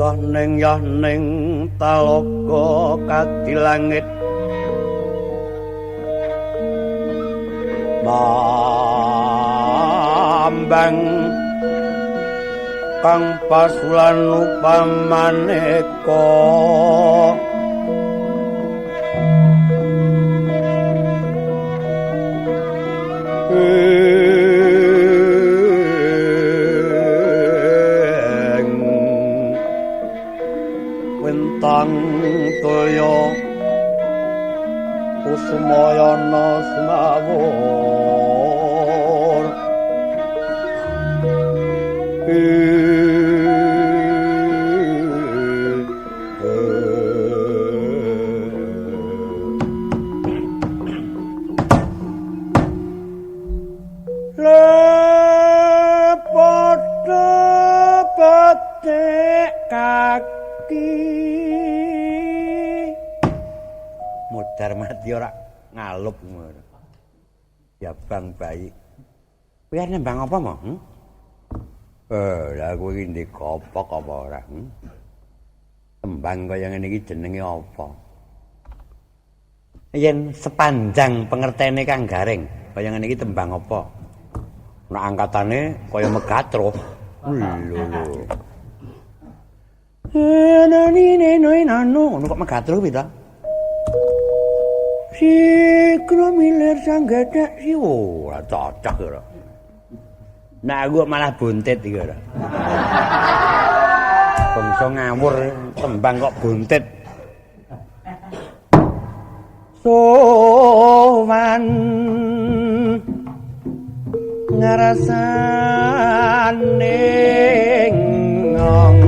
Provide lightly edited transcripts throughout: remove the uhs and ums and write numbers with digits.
toh ning yah ning talaga kadilangit mambang kang pasulan upamaneka wentang toya kusmayana semawur mudhar mati ora ngalup ngono. Ya bang bayi. Kowe arep nembang apa mo? Lah kowe iki ndek kopok apa ora? Tembang kaya ngene iki jenenge apa? Yen sepanjang pengertene Kang Gareng, kaya ngene iki tembang apa? Nek angkatane kaya megatro. Lho. Ngono kok megatro kuwi ta? Si kromiler sanggada si ora cocok ora. Nah aku malah buntit iki ora. Bangsa ngawur tembang kok buntit. Sowan ngrasane ngong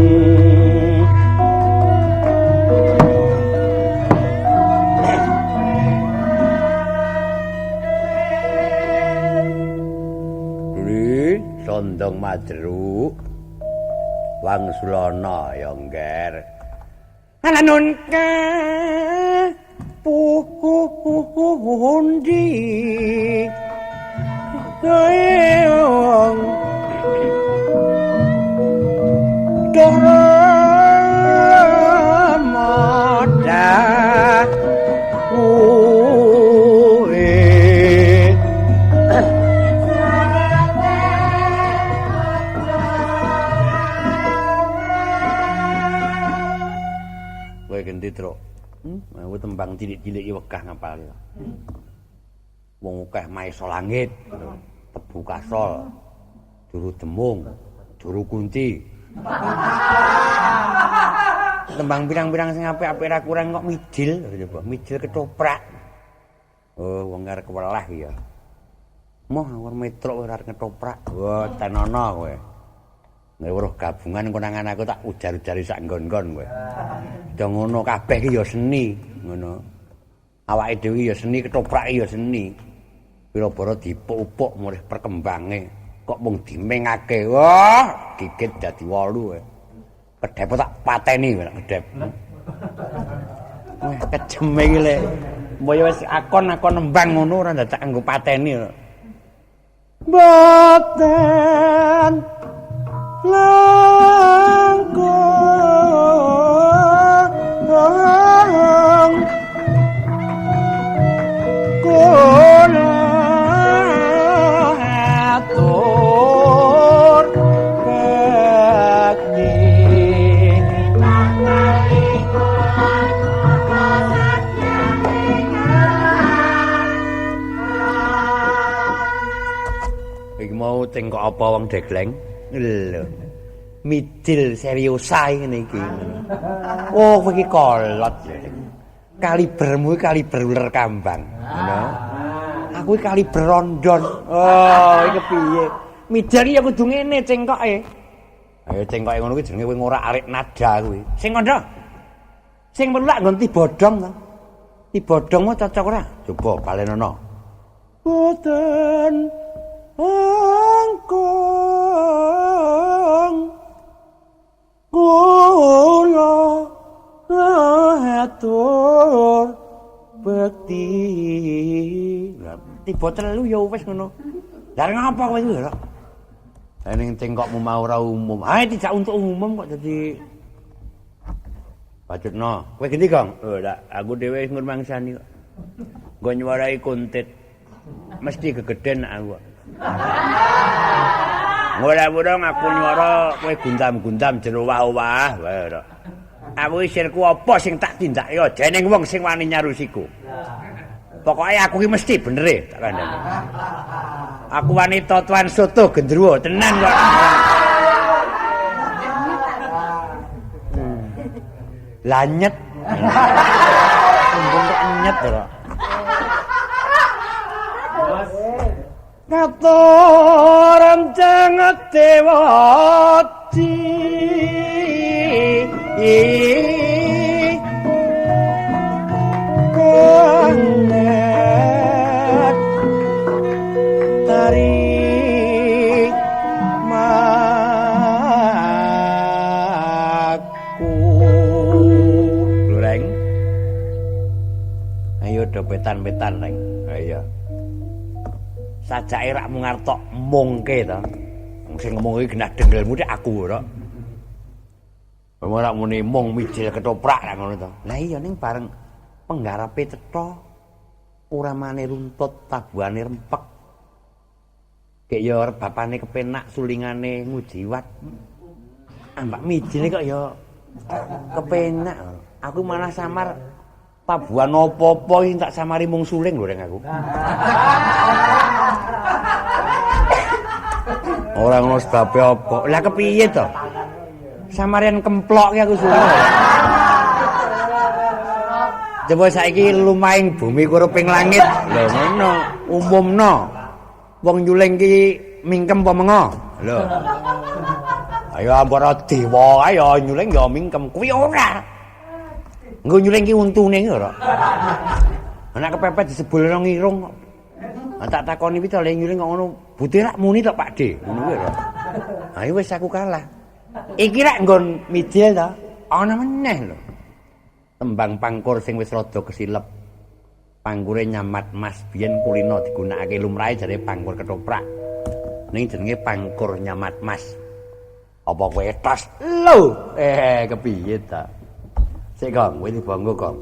Condong Madru Wangsulana ya ngger Alanun ka pundi Doyong Doromada Tro. Aku tembang cilik-cilik wegah ngapal. Wong akeh maesa langit, tebu kasol, juru demung, juru kunci. Tembang pirang-pirang sing apik-apik ra kurang kok midil, coba midil ketoprak. Oh, wong arek welah ya. Moh awar metro ora arek ketoprak. Wah, tenono kowe. Nek weruh gabungan konangan aku tak ujar-ujari sak nggon-nggon kowe. Ya ngono kabeh iki ya seni, ngono. Awake dhewe ya seni, ketoprak ya seni. Pira-pira dipuk-upuk mulih perkembange, kok mung dimengake. Wah, gigit dadi 8 kowe. Kedhep tak pateni kowe kedhep. Wah, kejeme iki le. Mbaya wis akon-akon nembang ngono ora dadak anggo pateni. Boten langkung kula atur bakti iki mau tengok apa wong degleng lho midil seriosa ngene iki. Oh, kowe iki kolot. Kalibermu kaliber uler kambang, ngono. Aku iki kaliber rondon. Oh, iki piye? Midil ya kudu ngene cengkoke. Ayo cengkoke ngono kuwi jenenge kowe ora arek nada kuwi. Sing kandha. Sing perlu lak nggon tibodhong to. Tibodhong mah cocok ora? Coba balenono. Boten angkung kula atur bekti. Tiba telu ya wis ngono. Lah ngapa kowe iki lho? Ning cengkokmu mau ora umum. Ae tidak untuk umum kok jadi Bacutno. Kowe genti, Kong? Oh, ndak, aku dhewe wis ngurmangsani kok. Nggo nyuarai kuntit. Mesti gegeden aku. Ora aku nyuara kowe guntam-guntam jero wah-wah wae ora. Aku isirku apa sing tak tindake dening wong sing wani nyarusiku. Pokoke aku ki mesti bener e tak kandhani. Aku wani totoan soto gendruwo tenan kok. Lanyet. Tembung kok nyet ora. Katoran jangat dewati konet tari maku lureng ayo do petan-petan reng ayo sajake rak mung arep tok mungke to. Wong sing ngomong iki genah denggelmu nek aku ora. Ora muni mung mijil ketoprak rak ngono to. Lah iya ning bareng penggarape cetha uramane runtut tabuhane rempek. Kek ya bapane kepenak sulingane ngujiwat. Ambak mijile kok ya kepenak. Aku malah samar tabuhan apa-apa iki tak samari mung suling lho reng aku. Ora ngono sebabe apa. Lah kepiye to? Samarian kemplok ki aku suwe. Coba saiki lumaing bumi kuruping langit. Lho ngono, umumno. Wong nyuling ki mingkem apa mengo? Lho. Ayo ambara dewa ayo nyuling ya mingkem kuwi ora. Engko nyuling ki untune ora. Anak kepepet disebulno ngirung kok. Tak takoni iki to le nyuling kok ngono. Bute rak muni to Pakde, ngono kuwi lho. Ayo wis aku kalah. Iki rak nggon mijil to, ana meneh lho. Tembang pangkur sing wis rada kesilep. Pangkure nyamat mas biyen kulino digunakake lumrahe jare pangkur ketoprak. Ning jenenge pangkur nyamat mas. Apa kowe tos? Lho, kepiye ta? Sik Kong, kowe dibanggo Kong.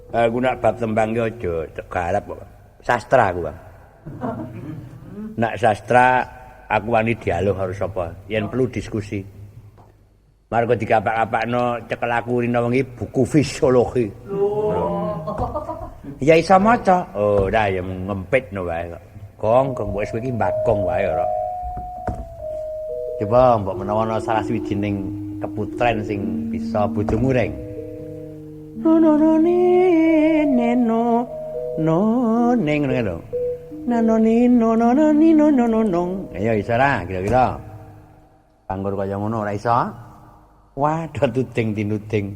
Aku nak bab tembang ki aja garap kok. Sastra aku, Bang. Nak sastra aku wani dialog harus apa? Yen perlu diskusi. Margo dikapak-kapakno cekel aku rina wengi buku fisiologi. Ya iso maca. Oh, dah ya ngempitno wae kok. Kong wis iki mbakong wae ora. Coba mbok menawa ana salah siwijining keputren sing bisa bojomu reng. No ning ngono lho. No. Ayo iso ra kira-kira. Panggur kaya ngono ora iso? Wah, do tuding tinuding.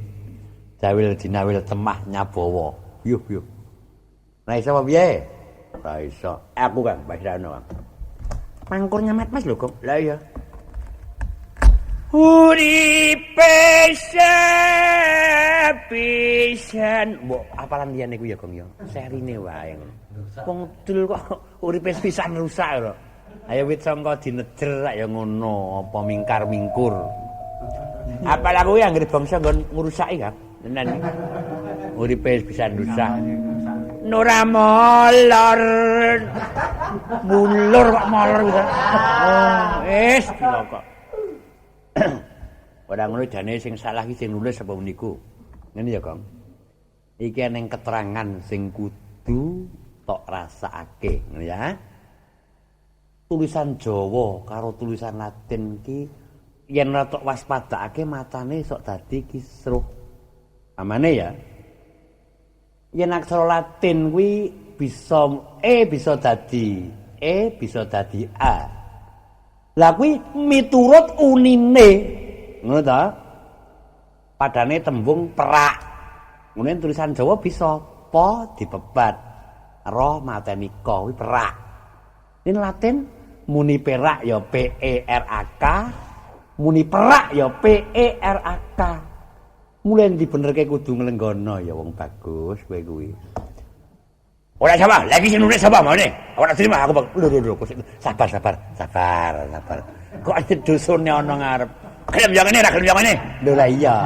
Jawil dinawil temah nyabawa. Yuh. Ora iso apa piye? Ora iso. Aku Kang Basrano. Pangkur nyamat Mas lho, Kok. Lah iya. Uripe sepisan. Mbok apalan liyane ku ya, Gong ya. Serine wae. Wong dul kok uripe pisan rusak lho. Ayo wit sangka dinejer rak ya ngono, apa mingkar-mingkur. Apalah kuwi anggere bangsa nggon ngurusaki kan. Tenan. Uripe pisan rusak. Nora molor. Mulur kok molor kuwi. Wis kok. Ora ngono jane sing salah iki sing nulis apa niku. Ngene ya, Kang. Iki ning keterangan sing kudu tok rasakake, ngono ya. Tulisan Jawa karo tulisan Latin ki yen ora tok waspadakake macane sok dadi kisruh. Amane ya. Yen aksara Latin kuwi bisa bisa dadi bisa dadi A. Lah kuwi miturut unine. Ngono ta? Padane tembung perak. Ngono tulisan Jawa bisa po dipebat. Roh mateni ko kuwi perak. Ning Latin muni perak ya PERAK, muni perak ya PERAK. Mulai dibenerke kudu nglenggono ya wong bagus kowe kuwi. Ora sama, lagi sing nulis sapa mane? Ora terima aku. Lho, sabar. Kok ade dosone ana ngarep. Gelem yang ngene ra gelem yang ngene. Lho lah iya.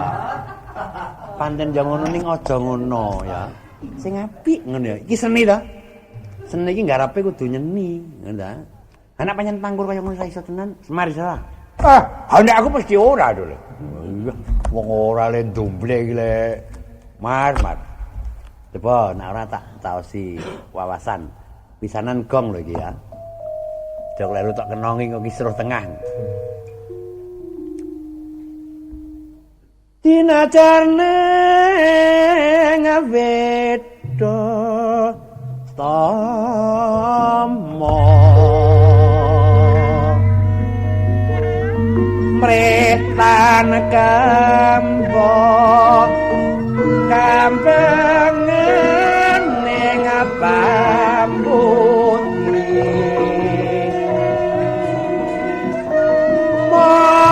Pancen yo ngono ning aja ngono ya. Sing apik ngono ya. Iki seni to. Seni iki garepe kudu nyeni, ngono ta. Anak pancen pangkur kaya ngono iso tenan, Semar iso. Anak aku mesti ora to. Iya, wong ora le ndomble iki le. Mar. Coba nek ora tak taosi wawasan. Pisanan gong lho iki ya. Jok leru tak kenongi kok kisruh tengah. Dinajarne ngawedho tama mretan kambo kambangan ning pambutri mongko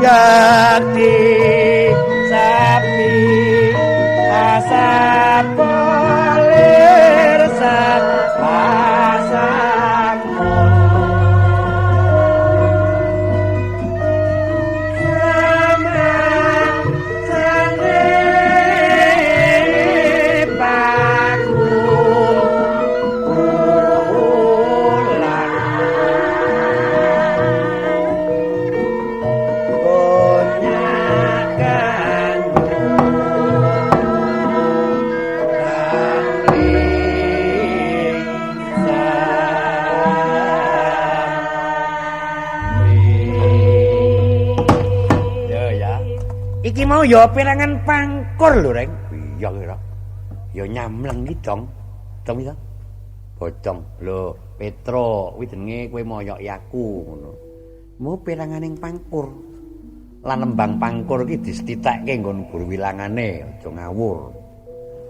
Yakti sapi asap polir sak pasamu sama sane pakum iki mau ya perangan pangkur lho, Reng. Iya kira. Ya nyamleng iki, Dong. Dong iki. Bocong. Lho, Petro, kuwi jenenge kowe moyok yaku ngono. Mau peranganing pangkur. Lan nembang pangkur iki distitekke nggon guru wilangane, aja ngawur.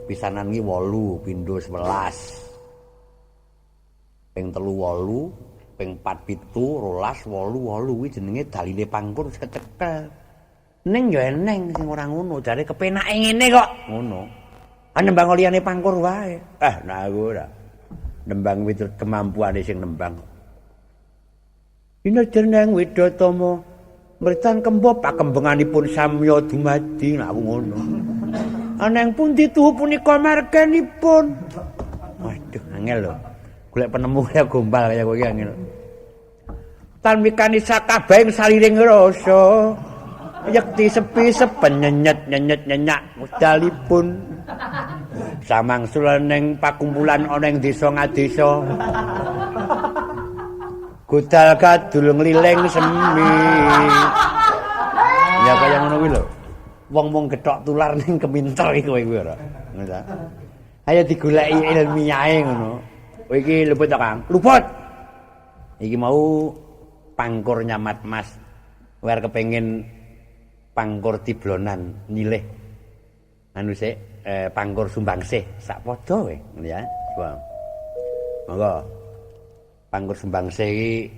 Pisanan iki 8, pindho 11. Ping 3 8, ping 4 7, 12, 8, 8 kuwi jenenge dalile pangkur kecekel. Ning ya eneng sing ora ngono, jare kepenake ngene kok. Ngono. Nembang liyane pangkur wae. Nah aku ora. Nembang witurut kemampuane sing nembang. Dina jeneng Widatama mritan kembo pakembenganipun samya dumadi, nah aku ngono. Aneng pundi tuhu punika marganipun. Waduh, angel lho. Golek penemu kaya gombal kaya kowe iki angel. Tan mikani sakabehing saliring rasa. Yekti sepi sepen nyenyet nyenyak modalipun samangsul ning pakumpulan ana ing desa ngadesa godal kadul ngliling semi ya kaya ngono kuwi lho wong mung gethok tular ning keminter iki kowe kuwi ora ngono ta ayo digoleki ilmiahe ngono kowe iki luput ta Kang luput iki mau pangkur nyamat Mas wer kepengin pangkur tiblonan nyilih anu sik pangkur sumbangsih sak padha kowe ya monggo pangkur sumbangsih iki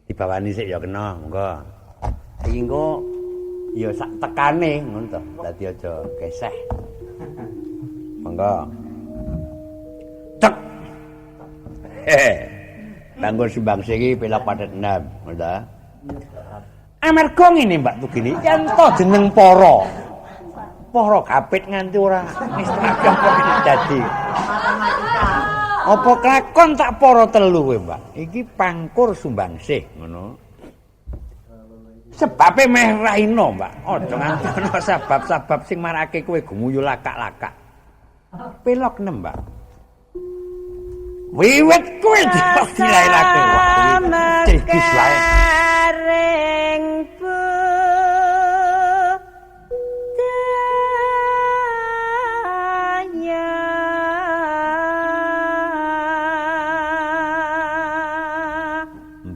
dibawani sik ya kena monggo iki engko ya sak tekane ngono to dadi aja geseh monggo cek pangkur sumbangsih iki pelak padet 6 ngono ta amarga ngene Mbak Tugini yen to jeneng para kapit nganti ora istilah kok dadi apa kelakon tak para telu kowe Mbak iki pangkur sumbangsih ngono sebabe meh raino Mbak aja nganti ana sebab-sebab sing marake kowe gumuyu lakak-lakak pelok 6 Mbak wiwit kowe dilailake wae cekis wae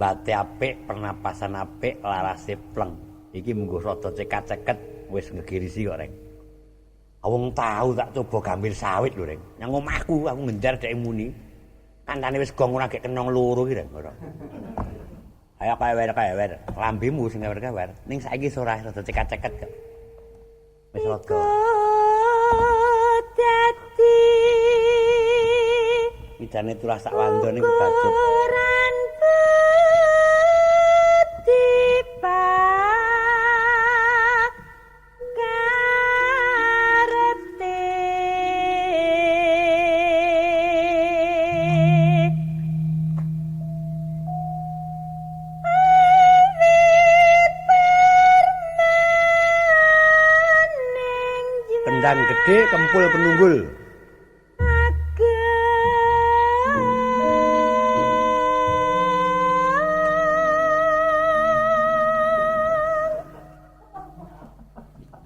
mbate apik, pernapasan apik, larase pleng. Iki munggo rada cekat-ceket wis ngegirisi kok, Reng. Wong tahu tak coba gambil sawit lho, Reng. Nang omahku aku ngendar dhek muni. Kancane wis gong ora gek kenong loro ki, Reng. Ayo kawer. Lambemu sing kawer-kawer. Ning saiki ora rada cekat-ceket kok. Wis rada. Dadi Idane turah sak wandone ku bajuk. Kendang gede kempul penunggul.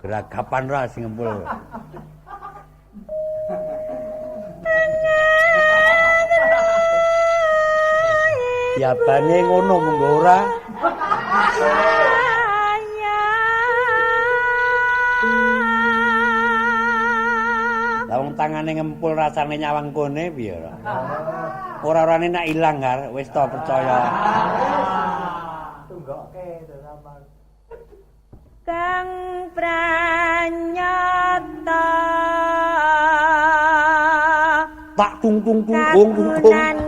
Geragapan ra sing ngempul. Yabane ngono monggo ora. Wong tangane ngempul rasane nyawang kone piye ora? Ora-orane nak ilang kar, wis to percaya. Tunggokke sampean. Kang pranyata Tak tung tung tung tung tung. kagunan